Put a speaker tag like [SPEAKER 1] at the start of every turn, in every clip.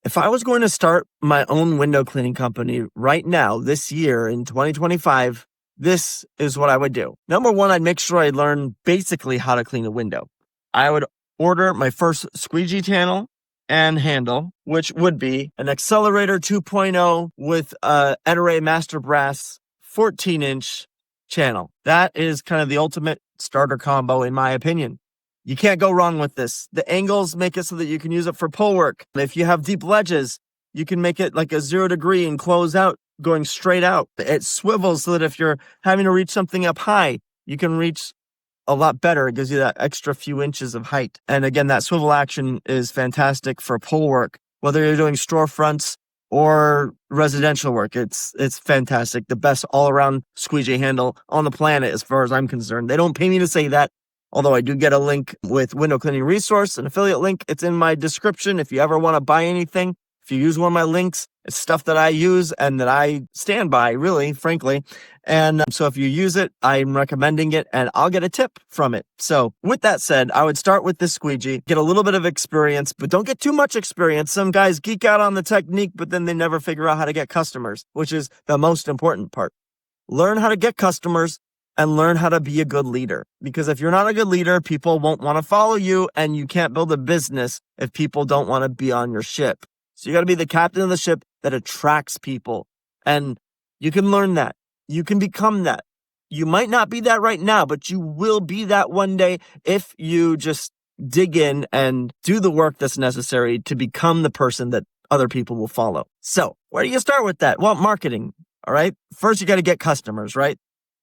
[SPEAKER 1] If I was going to start my own window cleaning company right now, this year in 2025, this is what I would do. Number one, I'd make sure I learn basically how to clean a window. I would order my first squeegee channel and handle, which would be an Accelerator 2.0 with a Ettore Master Brass 14-inch channel. That is kind of the ultimate starter combo, in my opinion. You can't go wrong with this. The angles make it so that you can use it for pull work. If you have deep ledges, you can make it like a 0 degree and close out, going straight out. It swivels so that if you're having to reach something up high, you can reach a lot better. It gives you that extra few inches of height. And again, that swivel action is fantastic for pull work, whether you're doing storefronts or residential work. It's fantastic. The best all-around squeegee handle on the planet, as far as I'm concerned. They don't pay me to say that, although I do get a link with Window Cleaning Resource, an affiliate link. It's in my description. If you ever want to buy anything, if you use one of my links, it's stuff that I use and that I stand by, really, frankly. And so if you use it, I'm recommending it and I'll get a tip from it. So with that said, I would start with this squeegee, get a little bit of experience, but don't get too much experience. Some guys geek out on the technique, but then they never figure out how to get customers, which is the most important part. Learn how to get customers and learn how to be a good leader. Because if you're not a good leader, people won't want to follow you, and you can't build a business if people don't want to be on your ship. So you got to be the captain of the ship that attracts people. And you can learn that. You can become that. You might not be that right now, but you will be that one day if you just dig in and do the work that's necessary to become the person that other people will follow. So where do you start with that? Well, marketing. All right. First, you got to get customers, right?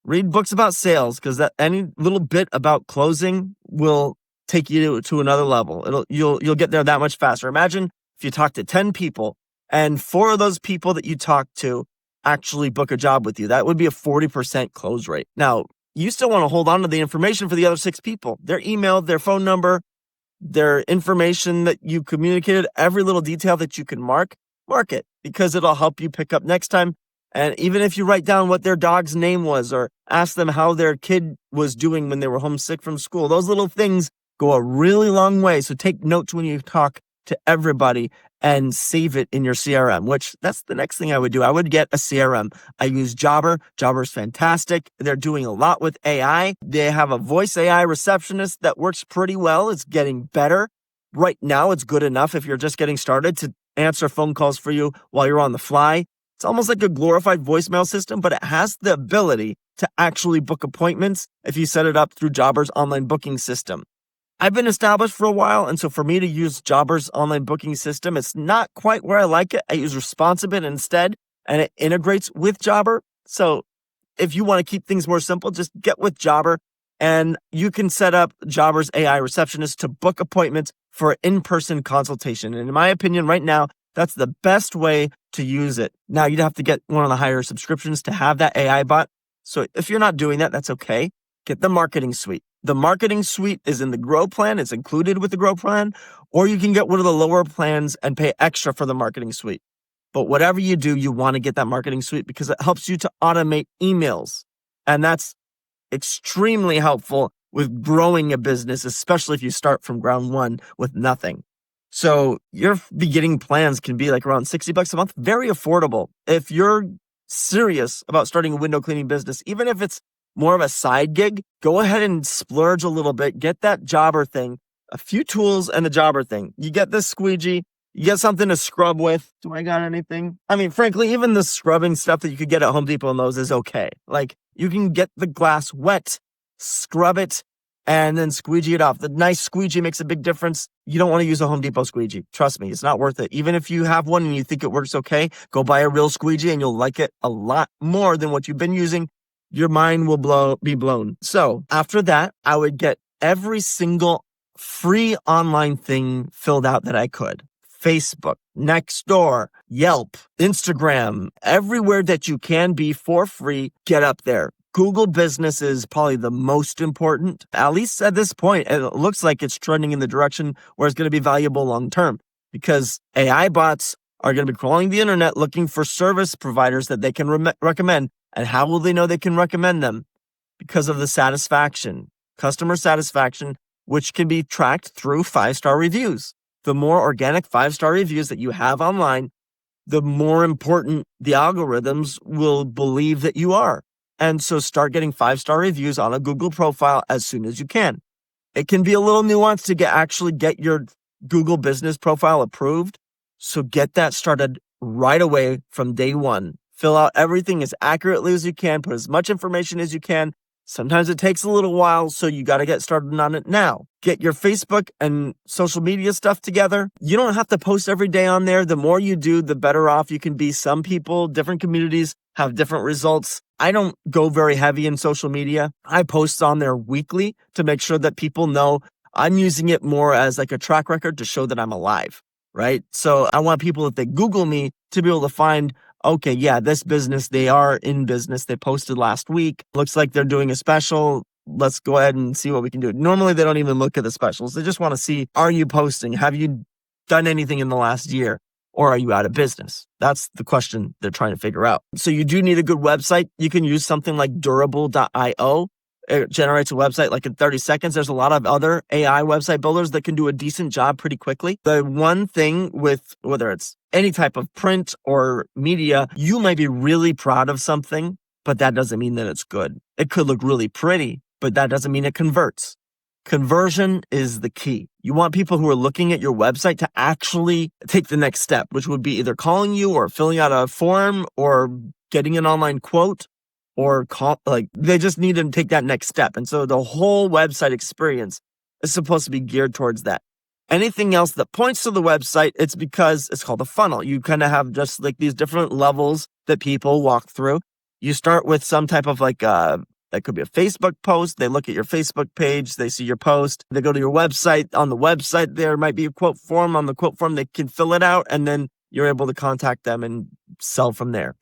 [SPEAKER 1] Read books about sales, because that any little bit about closing will take you to another level. You'll get there that much faster. Imagine if you talk to 10 people and 4 of those people that you talk to actually book a job with you. That would be a 40% close rate. Now, you still want to hold on to the information for the other 6 people, their email, their phone number, their information that you communicated, every little detail that you can mark it, because it'll help you pick up next time. And even if you write down what their dog's name was or ask them how their kid was doing when they were homesick from school, those little things go a really long way. So take notes when you talk to everybody and save it in your CRM, which that's the next thing I would do. I would get a CRM. I use Jobber. Jobber's fantastic. They're doing a lot with AI. They have a voice AI receptionist that works pretty well. It's getting better. Right now, it's good enough if you're just getting started to answer phone calls for you while you're on the fly. It's almost like a glorified voicemail system, but it has the ability to actually book appointments if you set it up through Jobber's online booking system. I've been established for a while, and so for me to use Jobber's online booking system, it's not quite where I like it. I use Responsibit instead, and it integrates with Jobber. So if you want to keep things more simple, just get with Jobber, and you can set up Jobber's AI receptionist to book appointments for an in-person consultation. And in my opinion, right now, that's the best way to use it. Now, you'd have to get one of the higher subscriptions to have that AI bot. So if you're not doing that, that's okay. Get the marketing suite. The marketing suite is in the Grow plan. It's included with the Grow plan. Or you can get one of the lower plans and pay extra for the marketing suite. But whatever you do, you want to get that marketing suite because it helps you to automate emails. And that's extremely helpful with growing a business, especially if you start from ground one with nothing. So your beginning plans can be like around $60 a month, very affordable. If you're serious about starting a window cleaning business, even if it's more of a side gig, go ahead and splurge a little bit. Get that Jobber thing, a few tools and the Jobber thing. You get this squeegee, you get something to scrub with. Do I got anything? I mean, frankly, even the scrubbing stuff that you could get at Home Depot and those is okay. Like you can get the glass wet, scrub it, and then squeegee it off. The nice squeegee makes a big difference. You don't want to use a Home Depot squeegee. Trust me, it's not worth it. Even if you have one and you think it works okay, go buy a real squeegee and you'll like it a lot more than what you've been using. Your mind will be blown. So after that, I would get every single free online thing filled out that I could. Facebook, Nextdoor, Yelp, Instagram, everywhere that you can be for free, get up there. Google Business is probably the most important. At least at this point, it looks like it's trending in the direction where it's going to be valuable long term because AI bots are going to be crawling the internet looking for service providers that they can recommend. And how will they know they can recommend them? Because of the satisfaction, customer satisfaction, which can be tracked through 5-star reviews. the more organic 5-star reviews that you have online, the more important the algorithms will believe that you are. And so start getting 5-star reviews on a Google profile as soon as you can. It can be a little nuanced to actually get your Google business profile approved. So get that started right away from day one. Fill out everything as accurately as you can. Put as much information as you can. Sometimes it takes a little while, so you got to get started on it now. Get your Facebook and social media stuff together. You don't have to post every day on there. The more you do, the better off you can be. Some people, different communities have different results. I don't go very heavy in social media. I post on there weekly to make sure that people know I'm using it more as like a track record to show that I'm alive, right? So I want people, if they Google me, to be able to find, okay, yeah, this business, they are in business. They posted last week. Looks like they're doing a special. Let's go ahead and see what we can do. Normally, they don't even look at the specials. They just want to see, are you posting? Have you done anything in the last year? Or are you out of business? That's the question they're trying to figure out. So you do need a good website. You can use something like durable.io. It generates a website like in 30 seconds. There's a lot of other AI website builders that can do a decent job pretty quickly. The one thing with whether it's any type of print or media, you might be really proud of something, but that doesn't mean that it's good. It could look really pretty, but that doesn't mean it converts. Conversion is the key. You want people who are looking at your website to actually take the next step, which would be either calling you or filling out a form or getting an online quote. Or they just need to take that next step. And so the whole website experience is supposed to be geared towards that. Anything else that points to the website, it's because it's called a funnel. You kind of have just like these different levels that people walk through. You start with some type of that could be a Facebook post. They look at your Facebook page. They see your post. They go to your website. On the website, there might be a quote form. On the quote form, they can fill it out. And then you're able to contact them and sell from there.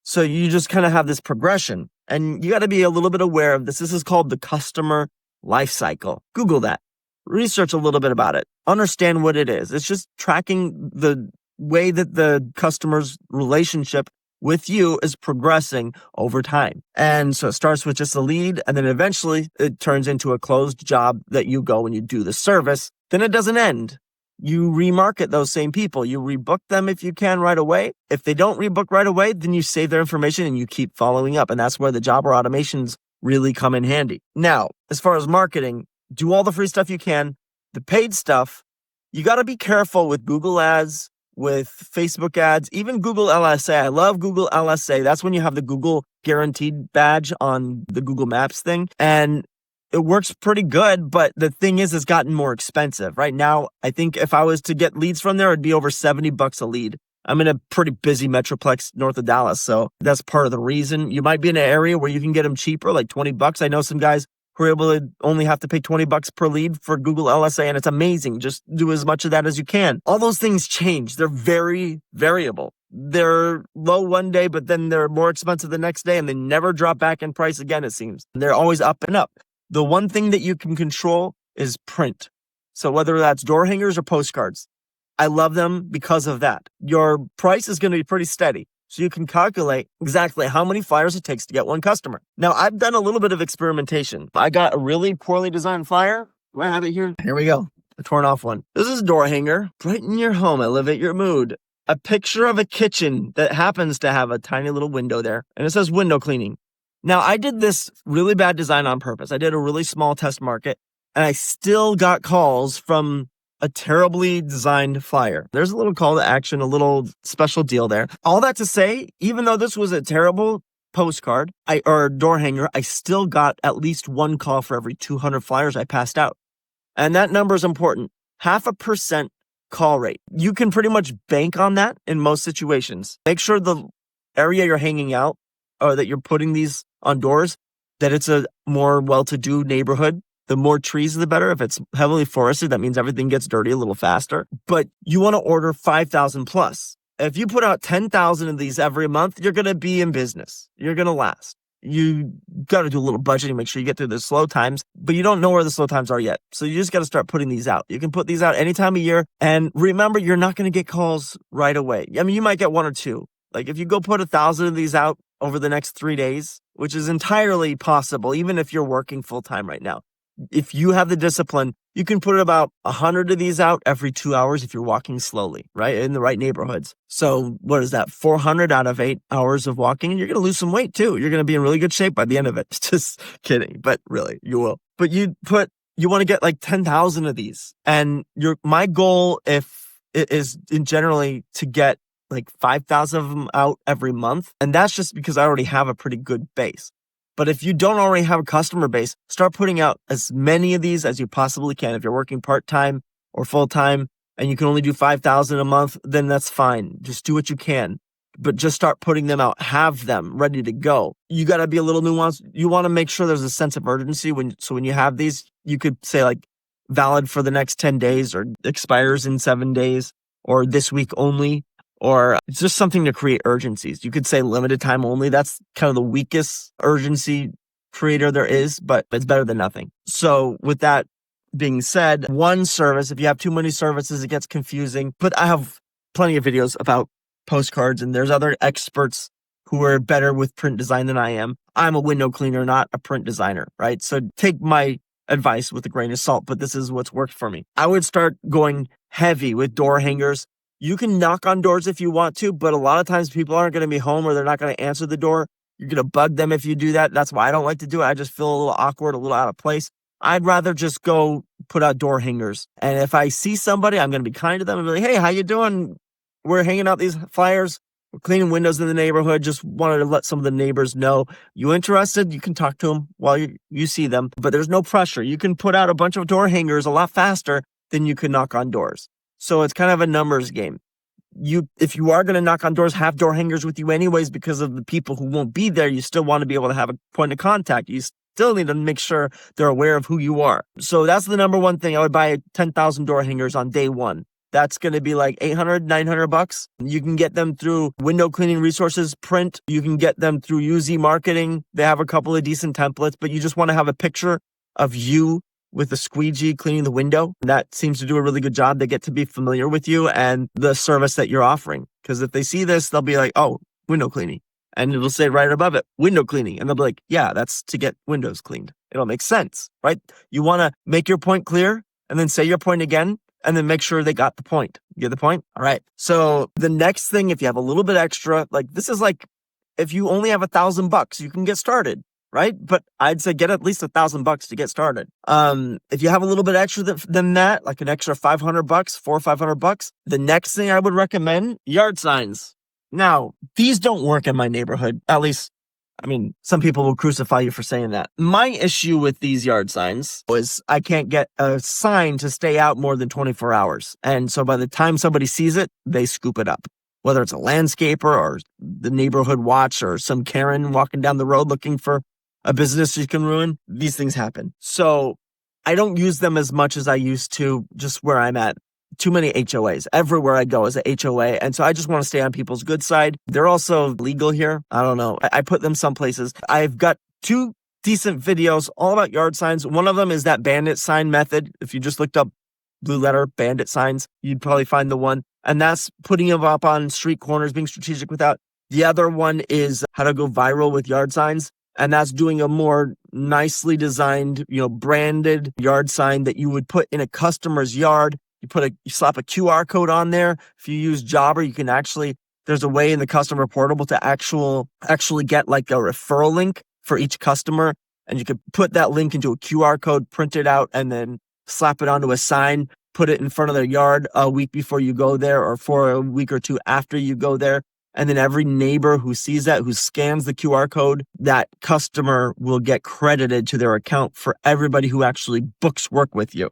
[SPEAKER 1] So you just kind of have this progression, and you got to be a little bit aware of this. This is called the customer life cycle. Google that. Research a little bit about it. Understand what it is. It's just tracking the way that the customer's relationship with you is progressing over time. And so it starts with just a lead, and then eventually it turns into a closed job that you go and you do the service. Then it doesn't end. You remarket those same people. You rebook them if you can right away. If they don't rebook right away, then you save their information and you keep following up. And that's where the jobber automations really come in handy. Now, as far as marketing, do all the free stuff you can. The paid stuff, you got to be careful with Google ads, with Facebook ads, even Google LSA. I love Google LSA. That's when you have the Google guaranteed badge on the Google Maps thing. And it works pretty good, but the thing is, it's gotten more expensive. Right now, I think if I was to get leads from there, it'd be over $70 a lead. I'm in a pretty busy metroplex north of Dallas, so that's part of the reason. You might be in an area where you can get them cheaper, like $20. I know some guys who are able to only have to pay $20 per lead for Google LSA, and it's amazing. Just do as much of that as you can. All those things change. They're very variable. They're low one day, but then they're more expensive the next day, and they never drop back in price again, it seems. They're always up and up. The one thing that you can control is print. So whether that's door hangers or postcards, I love them because of that. Your price is going to be pretty steady. So you can calculate exactly how many flyers it takes to get one customer. Now, I've done a little bit of experimentation. I got a really poorly designed flyer. Do I have it here? Here we go. A torn off one. This is a door hanger. Brighten your home, elevate your mood. A picture of a kitchen that happens to have a tiny little window there. And it says window cleaning. Now, I did this really bad design on purpose. I did a really small test market, and I still got calls from a terribly designed flyer. There's a little call to action, a little special deal there. All that to say, even though this was a terrible postcard or door hanger, I still got at least one call for every 200 flyers I passed out. And that number is important. 0.5% call rate. You can pretty much bank on that in most situations. Make sure the area you're hanging out or that you're putting these on doors, that it's a more well-to-do neighborhood. The more trees, the better. If it's heavily forested, that means everything gets dirty a little faster. But you want to order 5,000 plus. If you put out 10,000 of these every month, you're going to be in business. You're going to last. You got to do a little budgeting, make sure you get through the slow times, but you don't know where the slow times are yet. So you just got to start putting these out. You can put these out any time of year. And remember, you're not going to get calls right away. I mean, you might get one or two. Like if you go put 1,000 of these out over the next 3 days, which is entirely possible, even if you're working full time right now. If you have the discipline You can put about 100 of these out every 2 hours if you're walking slowly, right? In the right neighborhoods. So what is that? 400 out of 8 hours of walking. And you're going to lose some weight too. You're going to be in really good shape by the end of it. Just kidding. But really, you will. But you want to get like 10,000 of these. And my goal is generally to get like 5,000 of them out every month. And that's just because I already have a pretty good base. But if you don't already have a customer base, start putting out as many of these as you possibly can. If you're working part-time or full-time and you can only do 5,000 a month, then that's fine. Just do what you can. But just start putting them out. Have them ready to go. You got to be a little nuanced. You want to make sure there's a sense of urgency. When you have these, you could say like valid for the next 10 days or expires in 7 days or this week only. Or it's just something to create urgencies. You could say limited time only. That's kind of the weakest urgency creator there is, but it's better than nothing. So with that being said, one service, if you have too many services, it gets confusing. But I have plenty of videos about postcards, and there's other experts who are better with print design than I am. I'm a window cleaner, not a print designer, right? So take my advice with a grain of salt, but this is what's worked for me. I would start going heavy with door hangers. You can knock on doors if you want to, but a lot of times people aren't going to be home or they're not going to answer the door. You're going to bug them if you do that. That's why I don't like to do it. I just feel a little awkward, a little out of place. I'd rather just go put out door hangers. And if I see somebody, I'm going to be kind to them and be like, hey, how you doing? We're hanging out these flyers. We're cleaning windows in the neighborhood. Just wanted to let some of the neighbors know. You interested? You can talk to them while you see them, but there's no pressure. You can put out a bunch of door hangers a lot faster than you can knock on doors. So it's kind of a numbers game. If you are going to knock on doors, have door hangers with you anyways, because of the people who won't be there. You still want to be able to have a point of contact. You still need to make sure they're aware of who you are. So that's the number one thing. I would buy 10,000 door hangers on day one. That's going to be like $800, $900. You can get them through Window Cleaning Resources Print. You can get them through UZ Marketing. They have a couple of decent templates, but you just want to have a picture of you with a squeegee cleaning the window. That seems to do a really good job. They get to be familiar with you and the service that you're offering. Because if they see this, they'll be like, oh, window cleaning. And it'll say right above it, window cleaning. And they'll be like, yeah, that's to get windows cleaned. It'll make sense, right? You want to make your point clear and then say your point again and then make sure they got the point. You get the point? All right. So the next thing, if you have a little bit extra, like this is like, if you only have $1,000, you can get started. Right? But I'd say get at least $1,000 to get started. If you have a little bit extra than that, like an extra $500, $400 or $500, the next thing I would recommend, yard signs. Now, these don't work in my neighborhood. At least, I mean, some people will crucify you for saying that. My issue with these yard signs was I can't get a sign to stay out more than 24 hours. And so by the time somebody sees it, they scoop it up. Whether it's a landscaper or the neighborhood watch or some Karen walking down the road looking for a business you can ruin, these things happen. So I don't use them as much as I used to just where I'm at. Too many HOAs. Everywhere I go is a HOA. And so I just want to stay on people's good side. They're also legal here. I don't know. I put them some places. I've got 2 decent videos all about yard signs. One of them is that bandit sign method. If you just looked up blue letter bandit signs, you'd probably find the one. And that's putting them up on street corners, being strategic with that. The other one is how to go viral with yard signs. And that's doing a more nicely designed, branded yard sign that you would put in a customer's yard. You slap a QR code on there. If you use Jobber, you can there's a way in the customer portal to actually get like a referral link for each customer. And you could put that link into a QR code, print it out, and then slap it onto a sign, put it in front of their yard a week before you go there or for a week or 2 after you go there. And then every neighbor who sees that, who scans the QR code, that customer will get credited to their account for everybody who actually books work with you.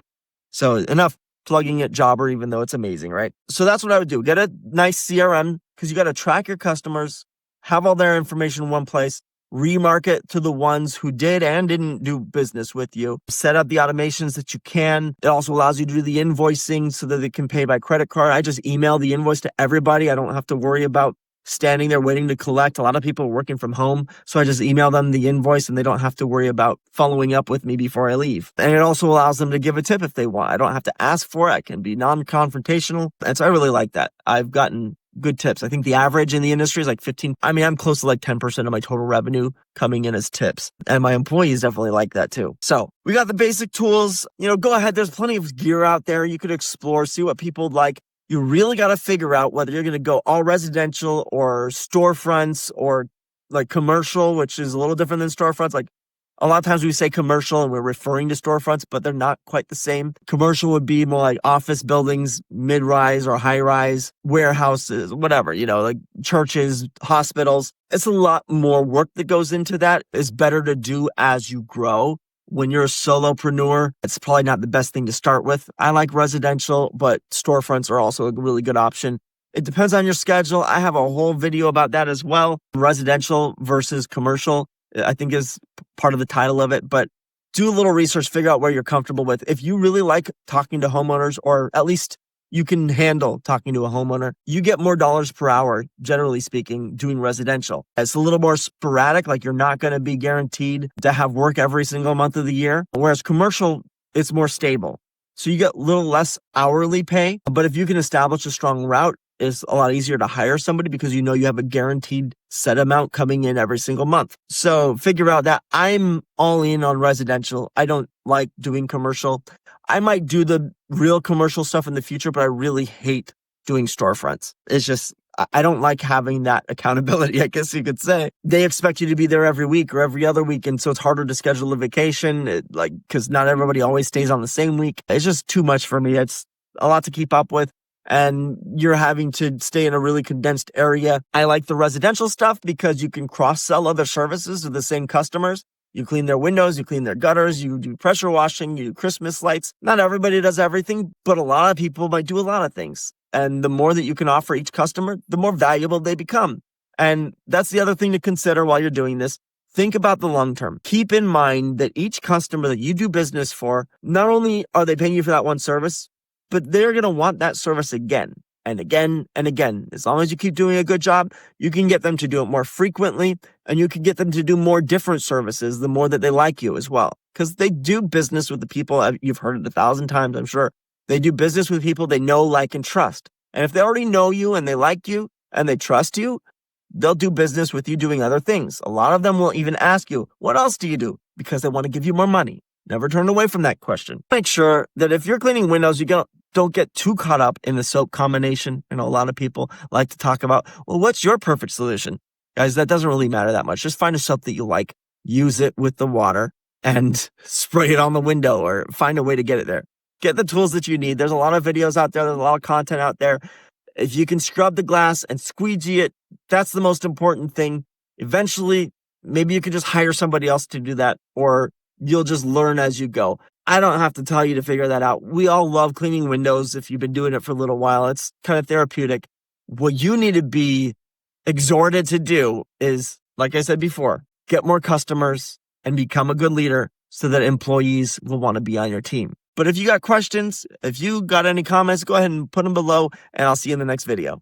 [SPEAKER 1] So enough plugging at Jobber, even though it's amazing, right? So that's what I would do. Get a nice CRM because you got to track your customers, have all their information in one place, remarket to the ones who did and didn't do business with you, set up the automations that you can. It also allows you to do the invoicing so that they can pay by credit card. I just email the invoice to everybody. I don't have to worry about standing there waiting to collect. A lot of people are working from home, so I just email them the invoice and they don't have to worry about following up with me before I leave. And it also allows them to give a tip if they want. I don't have to ask for it. I can be non-confrontational. And so I really like that. I've gotten good tips. I think the average in the industry is like 15. I mean, I'm close to like 10% of my total revenue coming in as tips. And my employees definitely like that too. So we got the basic tools. Go ahead. There's plenty of gear out there. You could explore, see what people like. You really got to figure out whether you're going to go all residential or storefronts or like commercial, which is a little different than storefronts. Like a lot of times we say commercial and we're referring to storefronts, but they're not quite the same. Commercial would be more like office buildings, mid-rise or high-rise, warehouses, whatever, like churches, hospitals. It's a lot more work that goes into that. It's better to do as you grow. When you're a solopreneur, it's probably not the best thing to start with. I like residential, but storefronts are also a really good option. It depends on your schedule. I have a whole video about that as well. Residential versus commercial, I think is part of the title of it, but do a little research, figure out where you're comfortable with. If you really like talking to homeowners, or at least you can handle talking to a homeowner, you get more dollars per hour, generally speaking, doing residential. It's a little more sporadic, like you're not going to be guaranteed to have work every single month of the year. Whereas commercial, it's more stable. So you get a little less hourly pay, but if you can establish a strong route, it's a lot easier to hire somebody because you have a guaranteed set amount coming in every single month. So figure out that. I'm all in on residential. I don't like doing commercial. I might do the real commercial stuff in the future, but I really hate doing storefronts. It's just, I don't like having that accountability, I guess you could say. They expect you to be there every week or every other week. And so it's harder to schedule a vacation, because not everybody always stays on the same week. It's just too much for me. It's a lot to keep up with. And you're having to stay in a really condensed area. I like the residential stuff because you can cross-sell other services to the same customers. You clean their windows, you clean their gutters, you do pressure washing, you do Christmas lights. Not everybody does everything, but a lot of people might do a lot of things. And the more that you can offer each customer, the more valuable they become. And that's the other thing to consider while you're doing this. Think about the long term. Keep in mind that each customer that you do business for, not only are they paying you for that one service, but they're going to want that service again and again and again. As long as you keep doing a good job, you can get them to do it more frequently, and you can get them to do more different services the more that they like you as well. Because they do business with the people, you've heard it 1,000 times, I'm sure. They do business with people they know, like, and trust. And if they already know you and they like you and they trust you, they'll do business with you doing other things. A lot of them will even ask you, what else do you do? Because they want to give you more money. Never turn away from that question. Make sure that if you're cleaning windows, you don't get too caught up in the soap combination. A lot of people like to talk about, well, what's your perfect solution? Guys, that doesn't really matter that much. Just find a soap that you like, use it with the water, and spray it on the window, or find a way to get it there. Get the tools that you need. There's a lot of videos out there. There's a lot of content out there. If you can scrub the glass and squeegee it, that's the most important thing. Eventually, maybe you can just hire somebody else to do that, or you'll just learn as you go. I don't have to tell you to figure that out. We all love cleaning windows if you've been doing it for a little while. It's kind of therapeutic. What you need to be exhorted to do is, like I said before, get more customers and become a good leader so that employees will want to be on your team. But if you got questions, if you got any comments, go ahead and put them below, and I'll see you in the next video.